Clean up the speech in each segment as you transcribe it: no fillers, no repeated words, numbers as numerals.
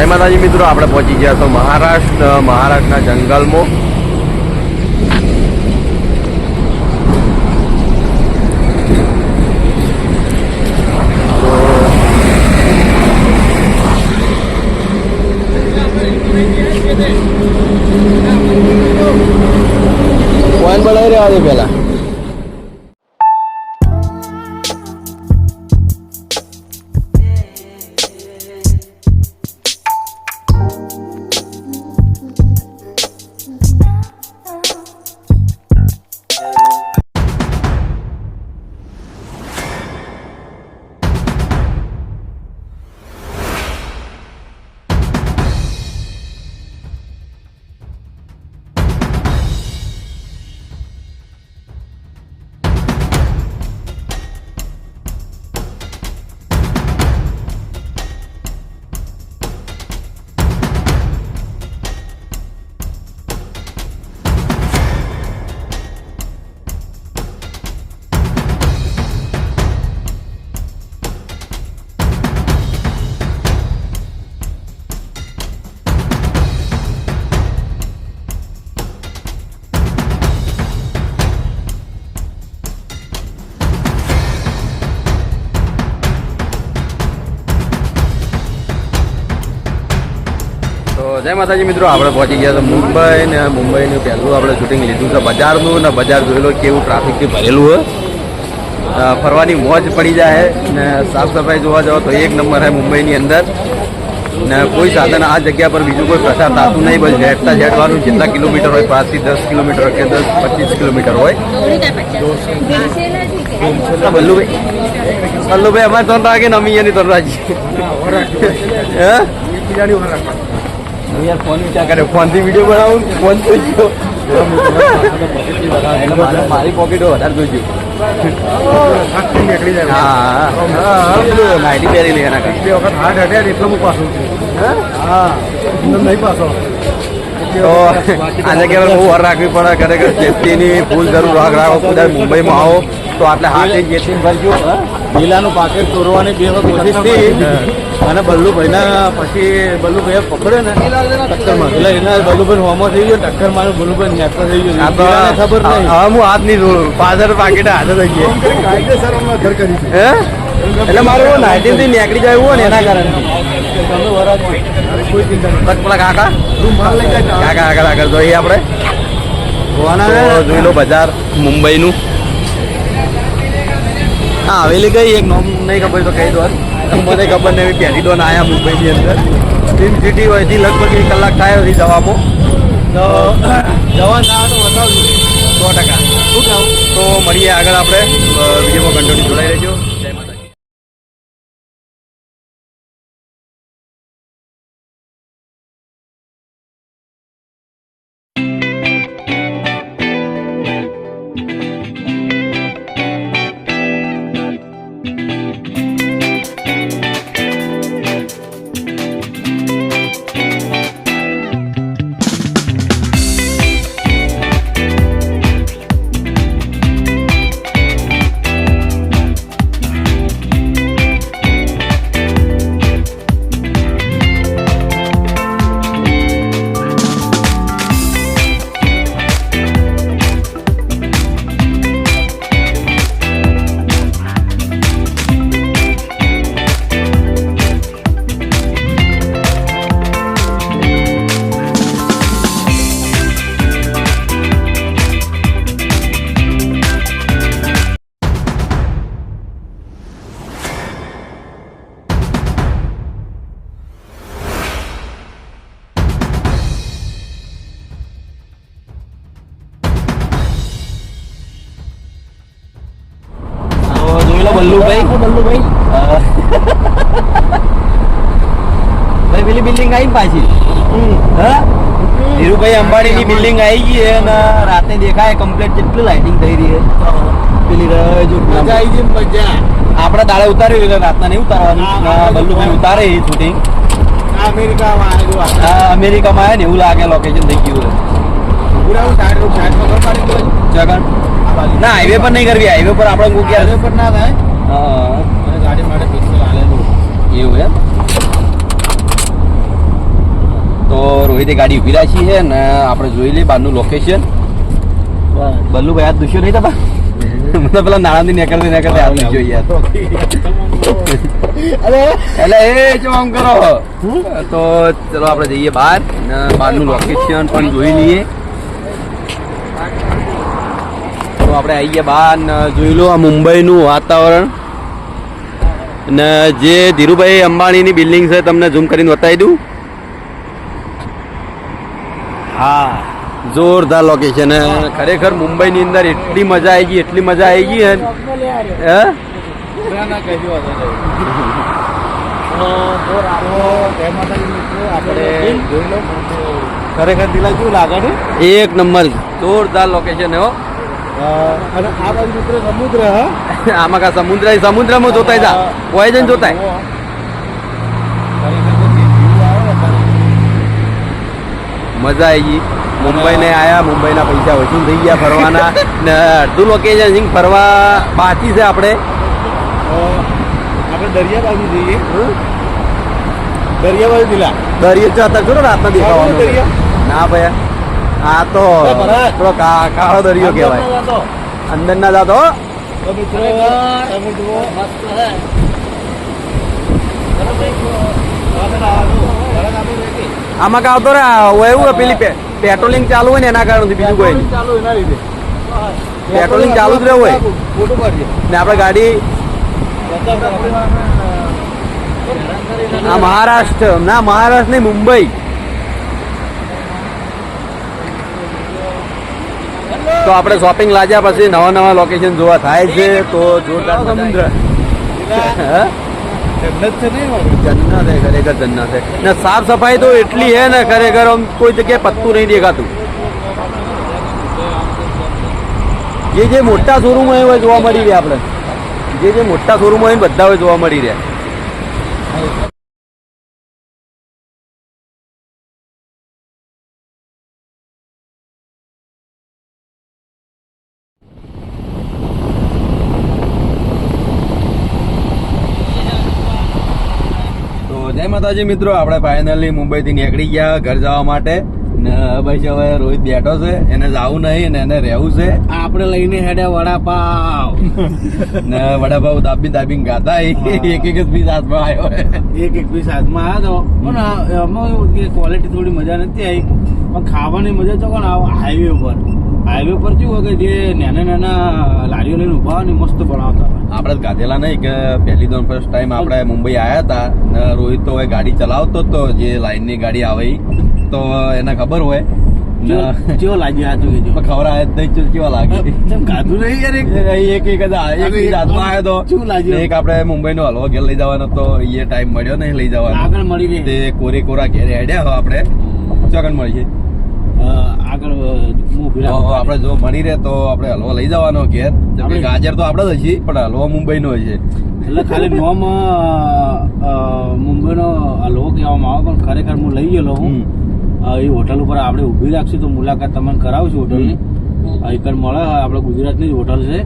જય માતાજી મિત્રો, આપણે પહોંચી ગયા તો મહારાષ્ટ્રના જંગલમાં. પોઈન્ટ બનાવી રહ્યા છે પેલા. જય માતાજી મિત્રો, આપણે પહોંચી ગયા તો મુંબઈ ને મુંબઈનું પહેલું આપણે શૂટિંગ લીધું છે બજારનું. ને બજાર જોઈ લો કેવું ટ્રાફિકથી ભરેલું હોય. ફરવાની મોજ પડી જાય ને સાફ સફાઈ જોવા જાઓ તો એક નંબર છે મુંબઈની અંદર. ને કોઈ સાધન આ જગ્યા પર બીજું કોઈ પ્રસાર થતું નહીં. બસ ઝેડતા ઝેડવાનું જેટલા કિલોમીટર હોય 5 થી 10 કિલોમીટર કે 10-25 કિલોમીટર હોય. બલ્લુભાઈ અમારે 3 વાગે ને અમી એની 3 વાગે યાર ફોન વિચાર કરે, ફોનથી વિડીયો બનાવું, ફોન જોઈ ગયો મારી પોકેટો વધારે જોઈ ગયો. હા નાઇટી પહેરી લે એના કારણે 2 વખત હાથ હટ્યા એટલે હું પાછું નહીં પાછો. તો આ જગ્યા પર બહુ વાર રાખવી પડે. ખરેખર સેફટીની ફૂલ જરૂર રાખો. કદાચ મુંબઈમાં આવો તો આટલે હાથે જેથી ભરજો. લીલાનું પાકેટ તોડવાની 2 વખત કોશિશ થઈ અને બલ્લુભાઈના પછી બલ્લુભાઈ પકડે ને ટક્કરમાં એટલે એના બલ્લુભાઈ હોમો થઈ ગયો, ટક્કર મારું બલ્લુભાઈ નેટો થઈ ગયો. ખબર નહીં હવે હું હાથ નહીં જોડું, પાછળ પાકેટ હાથે થઈ ગયો. હે એટલે મારું નાઇટીથી નીકળી જાય એવું ને એના કારણે પેલા કાકા આગળ જોઈએ આપણે જોઈ લો બજાર મુંબઈનું. હા હવેલી ગઈ એક નોમ નહીં ખબર તો કહી દો. મને ખબર નહીં, પહેલી ડોન આવ્યા મુંબઈની અંદર. ટીમ સિટી હોયથી લગભગ 1 કલાક થાય હતી જવામાં. તો જવા ના તો બતાવજો 100%. શું કહું તો મળીએ આગળ આપણે વિડીયોમાં કન્ટિન્યુ જોડાઈ રહેજો. જય માતાજી. બલ્લુભાઈ ભાઈ પેલી બિલ્ડિંગ આવી પાછી. ધીરુભાઈ અંબાણીની બિલ્ડિંગ આવી ગઈ અને રાતે દેખાય કમ્પ્લીટ કેટલી લાઇટિંગ થઈ રહી છે. પેલી આપણે દાડે ઉતાર્યું રાતના નહીં ઉતારવાનું. બલ્લુભાઈ ઉતારે એ શૂટિંગ અમેરિકામાં આવ્યા ને એવું લાગે લોકેશન થઈ ગયું. ના હાઈવે પર નહીં કરવી. હાઈવે પર આપણે હાઈવે પર ના થાય. ગાડી માટે એવું એમ રોહિતે ગાડી ઉભી રાખી છે ને આપણે જોઈ લઈએ બહારનું લોકેશન. બલ્લુભાઈ હાથ દુશ્યો નહીં તમારે? મને પેલા નાણાંથી નીકળતી હાથ દુશ્યો યાર. એટલે એ જો આમ કરો તો ચલો આપણે જઈએ બહાર ને બહારનું લોકેશન પણ જોઈ લઈએ. તો આપણે આવી ગયા બહાર ને જોઈ લો આ મુંબઈનું વાતાવરણ ને જે ધીરુભાઈ અંબાણીની બિલ્ડિંગ છે તમને ઝૂમ કરીને બતાવી દઉં. હા જોરદાર લોકેશન. ખરેખર મુંબઈની અંદર એટલી મજા આવી ગઈ ખરેખર દિલા કેવું લાગે છે? એક નંબર જોરદાર લોકેશન હો. અને આ બાજુ મિત્રો સમુદ્ર. આમાં કા સમુદ્રમાં જોતાય જા કોઈ જઈને જોતાય. મજા આવી ગઈ. મુંબઈ ને આયા, મુંબઈના પૈસા વસૂલ થઈ ગયા ફરવાના ને અડધું લોકેશન ફરવા બાકી છે. આપણે દરિયા બાજુ જઈએ. દરિયા બાજુ દિલા દરિયો જતા છો રાતના દેખાવાનું. ના ભાઈ આ તો થોડો કાળો દરિયો કહેવાય. અંદર ના જાતો. આમાં કા આવતો રે એવું પેલી પેટ્રોલિંગ ચાલુ હોય ને એના કારણથી બીજું કોઈ નહીં. પેટ્રોલિંગ ચાલુ જ રહેવું હોય ને આપણે ગાડી મહારાષ્ટ્ર નહીં મુંબઈ. તો આપણે શોપિંગ લાગ્યા પછી નવા લોકેશન જોવા થાય છે. તો જોરદાર સમુદ્ર જન્નત છે ખરેખર જન્નત છે ને સાફ સફાઈ તો એટલી હે ને ખરેખર આમ કોઈ જગ્યાએ પત્તું નહીં દેખાતું. જે મોટા શોરૂમ હોય જોવા મળી રહ્યા. આપણે જે મોટા શોરૂમ હોય બધા હોય જોવા મળી રહ્યા. જય માતાજી મિત્રો, આપણે ફાઇનલી મુંબઈથી નીકળી ગયા ઘર જવા માટે ને બસ હવે રોહિત બેઠો છે. એને જવું નહીં ને એને રહેવું છે. આપણે લઈને હેડે વડાપાવ ને વડાપાવ દાબીને ગાતા એક પીસ હાથમાં આવ્યો. એક પીસ હાથમાં આવ્યો પણ એમાં ક્વોલિટી થોડી મજા નથી આવી. પણ ખાવાની મજા તો કોણ હાઈવે ઉપર કેવું હોય કે જે નાના લારીઓ લઈને ઉભા હોય ને મસ્ત બનાવતા હોય. આપણે ગાધેલા નહીં કે પહેલી તો ફર્સ્ટ ટાઈમ આપણે મુંબઈ આવ્યા હતા ને રોહિત તો ગાડી ચલાવતો તો જે લાઈનની ગાડી આવે તો એને ખબર હોય. કેવો લાગ્યો હતું કે ખબર આવે કેવા લાગે ગાધું નહીં યાર. એક હાથમાં આવ્યો તો શું લાગ્યું? એક આપણે મુંબઈ નો હલવો ઘેર લઈ જવાનો તો એ ટાઈમ મળ્યો નહીં લઈ જવાનો. આગળ મળી તે કોરા ઘેરે હેડ્યા આપણે ચોકન મળી છે. આગળ આપણે જો મળી રહે તો આપણે હલવો લઈ જવાનો ઘેર. ગાજર તો આપડે જ છીએ પણ હલવો મુંબઈ નો છે. એટલે ખાલી નોમ મુંબઈ નો હલવો કહેવામાં આવે પણ ખરેખર હું લઈ ગયેલો હું. એ હોટલ ઉપર આપણે ઉભી રાખશું તો મુલાકાત તમને કરાવશું હોટલની. એક મળે આપણે ગુજરાતની જ હોટલ છે.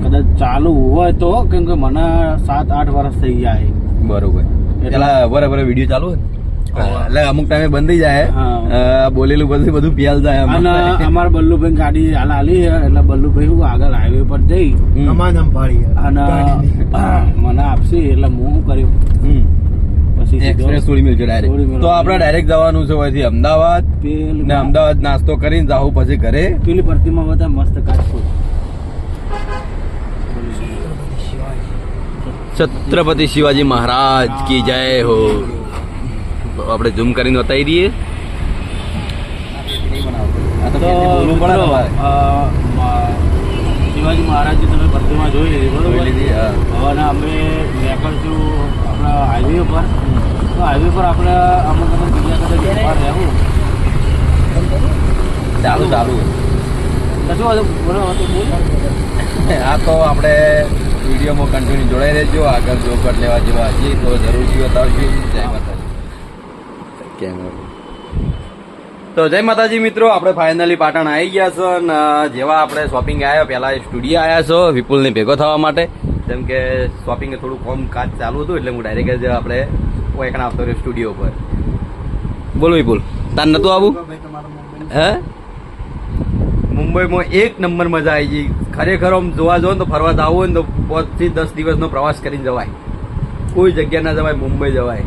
કદાચ ચાલુ હોય તો કેમ કે મને 7-8 વર્ષ થઈ જાય. બરોબર. એટલે બરાબર વિડીયો ચાલુ હોય એટલે અમુક ટાઈમે બંધ થઈ જાય. બોલેલું પછી બધું પિયાલ જાય. અને અમારા બલ્લુભાઈ ગાડી હાલી એટલે બલ્લુભાઈ હું આગળ હાઈવે પર જઈ અને મને આપશે એટલે હું શું કર્યું પછી એક્સપ્રેસ થોડી મિલશે ડાયરેક્ટ. તો આપણે ડાયરેક્ટ જવાનું છે અહીંથી અમદાવાદ ને અમદાવાદ નાસ્તો કરીને જાવું પછી ઘરે. પેલી ભરતીમાં બધા મસ્ત કાચકું છત્રપતિ શિવાજી મહારાજ કી જય હો. આપણે ઝૂમ કરીને બતાવી દઈએ. શિવાજી મહારાજ તમે ભરતીમાં જોઈ લીધી બરોબર. હવે અમે નીકળશું આપણા હાઈવે પર. તો હાઈવે પર આપણે અમુક બીજા કદાચ રહેવું ચાલુ કશું બરોબર. આ તો આપણે વિડીયોમાં કન્ટિન્યુ જોડાઈ રહેજો. આગળ જો કટ લેવા જેવા હજી તો જરૂરથી બતાવશું. જય માતાજી. તો જય માતાજી મિત્રો, આપણે ફાઇનલી પાટણ આવી ગયા છો અને જેવા આપણે શોપિંગ આવ્યા પહેલા સ્ટુડિયો આવ્યા છો વિપુલને ભેગો થવા માટે. જેમ કે શોપિંગ થોડું કોમ કાચ ચાલુ હતું એટલે હું ડાયરેક્ટ જ આપણે એકણા આવતો રહ્યો સ્ટુડિયો પર. બોલો વિપુલ. તાર નતું આવું હે મુંબઈમાં એક નંબર મજા આવી ગઈ ખરેખર આમ જોવા જાવ ને તો ફરવા જવું હોય ને તો 5 થી 10 દિવસનો પ્રવાસ કરીને જવાય કોઈ જગ્યા ના જવાય મુંબઈ જવાય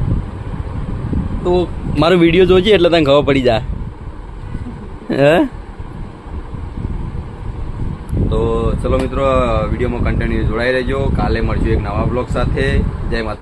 તો મારો વિડીયો જોજે એટલે તને ખબર પડી જાય હે તો ચલો મિત્રો વિડીયોમાં કન્ટિન્યુ જોડાઈ રહેજો કાલે મળશું એક નવા બ્લોગ સાથે જય માતા